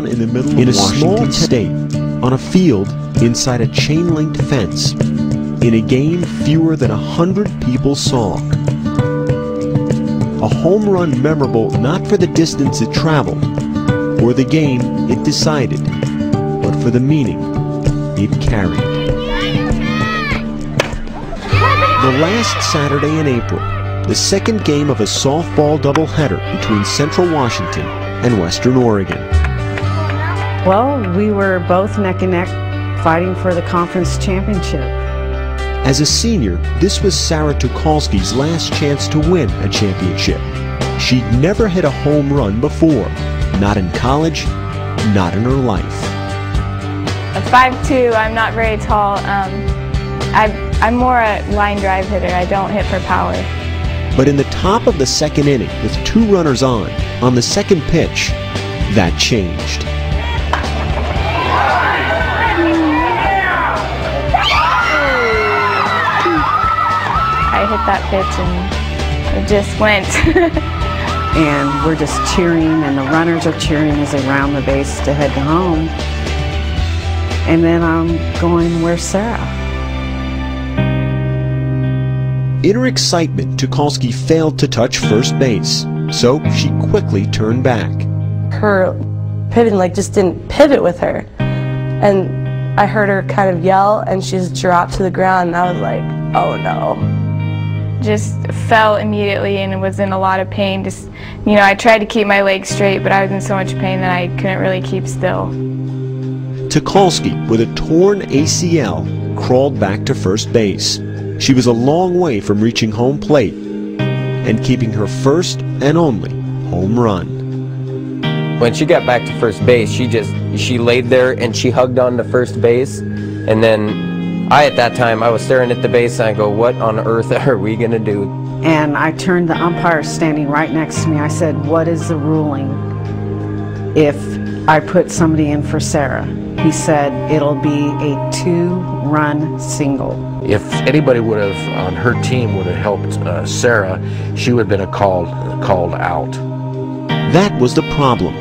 down in the middle of Washington State, on a field inside a chain-linked fence, in a game fewer than 100 people saw. A home run memorable not for the distance it traveled, or the game it decided, but for the meaning it carried. The last Saturday in April, the second game of a softball doubleheader between Central Washington and Western Oregon. Well, we were both neck and neck fighting for the conference championship. As a senior, this was Sarah Tucholsky's last chance to win a championship. She'd never hit a home run before, not in college, not in her life. I'm 5'2", I'm not very tall. I'm more a line drive hitter. I don't hit for power. But in the top of the second inning, with 2 runners on the second pitch, that changed. I hit that pitch and it just went. And we're just cheering, and the runners are cheering as they round the base to head home. And then I'm going, where's Sarah? In her excitement, Tucholsky failed to touch first base, so she quickly turned back. Her pivoting just didn't pivot with her. And I heard her kind of yell, and she just dropped to the ground, and I was like, oh no. Just fell immediately and was in a lot of pain. Just, I tried to keep my legs straight, but I was in so much pain that I couldn't really keep still. Tucholsky, with a torn ACL, crawled back to first base. She was a long way from reaching home plate and keeping her first and only home run. When she got back to first base, she laid there and she hugged on to first base, and then at that time, I was staring at the base and I go, what on earth are we going to do? And I turned the umpire standing right next to me. I said, what is the ruling if I put somebody in for Sarah? He said, it'll be a 2-run single. If anybody would have, on her team, would have helped Sarah, she would have been called out. That was the problem.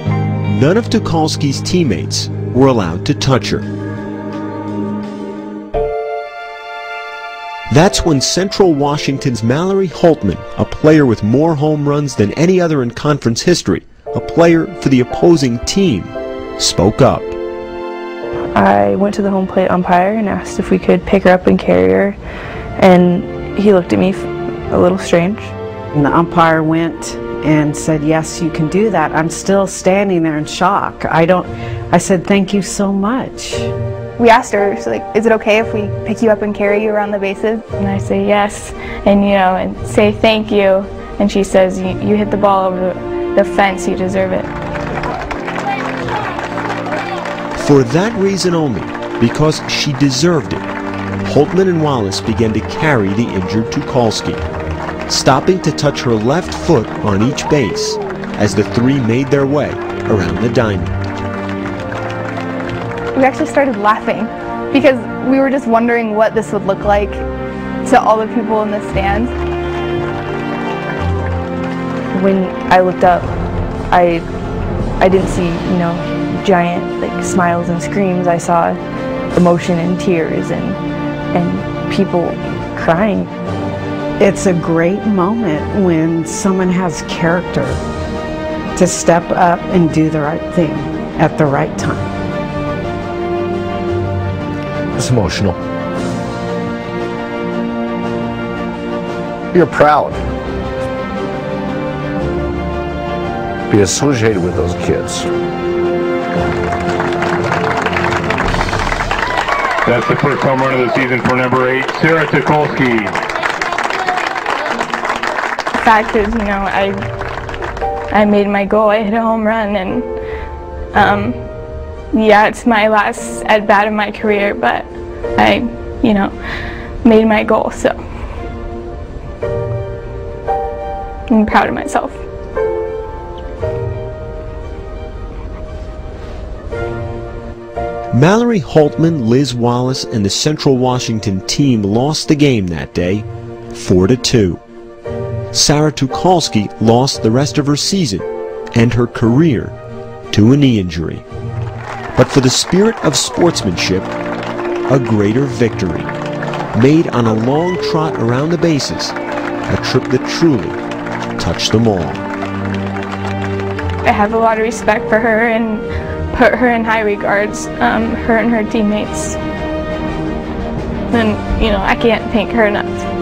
None of Tucholsky's teammates were allowed to touch her. That's when Central Washington's Mallory Holtman, a player with more home runs than any other in conference history, a player for the opposing team, spoke up. I went to the home plate umpire and asked if we could pick her up and carry her, and he looked at me a little strange. And the umpire went and said, yes, you can do that. I'm still standing there in shock. I said, thank you so much. We asked her, is it okay if we pick you up and carry you around the bases? And I say yes, and and say thank you. And she says, you hit the ball over the fence, you deserve it. For that reason only, because she deserved it, Holtman and Wallace began to carry the injured Tucholsky, stopping to touch her left foot on each base as the 3 made their way around the diamond. We actually started laughing because we were just wondering what this would look like to all the people in the stands. When I looked up, I didn't see, giant smiles and screams. I saw emotion and tears and people crying. It's a great moment when someone has character to step up and do the right thing at the right time. It's emotional. You're proud to be associated with those kids. That's the first home run of the season for number 8, Sarah Tucholsky. The fact is, I made my goal. I hit a home run, and yeah, it's my last at bat of my career, but I, made my goal, so I'm proud of myself. Mallory Holtman, Liz Wallace, and the Central Washington team lost the game that day, 4-2. Sarah Tucholsky lost the rest of her season and her career to a knee injury. but for the spirit of sportsmanship, a greater victory, made on a long trot around the bases, a trip that truly touched them all. I have a lot of respect for her and put her in high regards, her and her teammates. And, I can't thank her enough.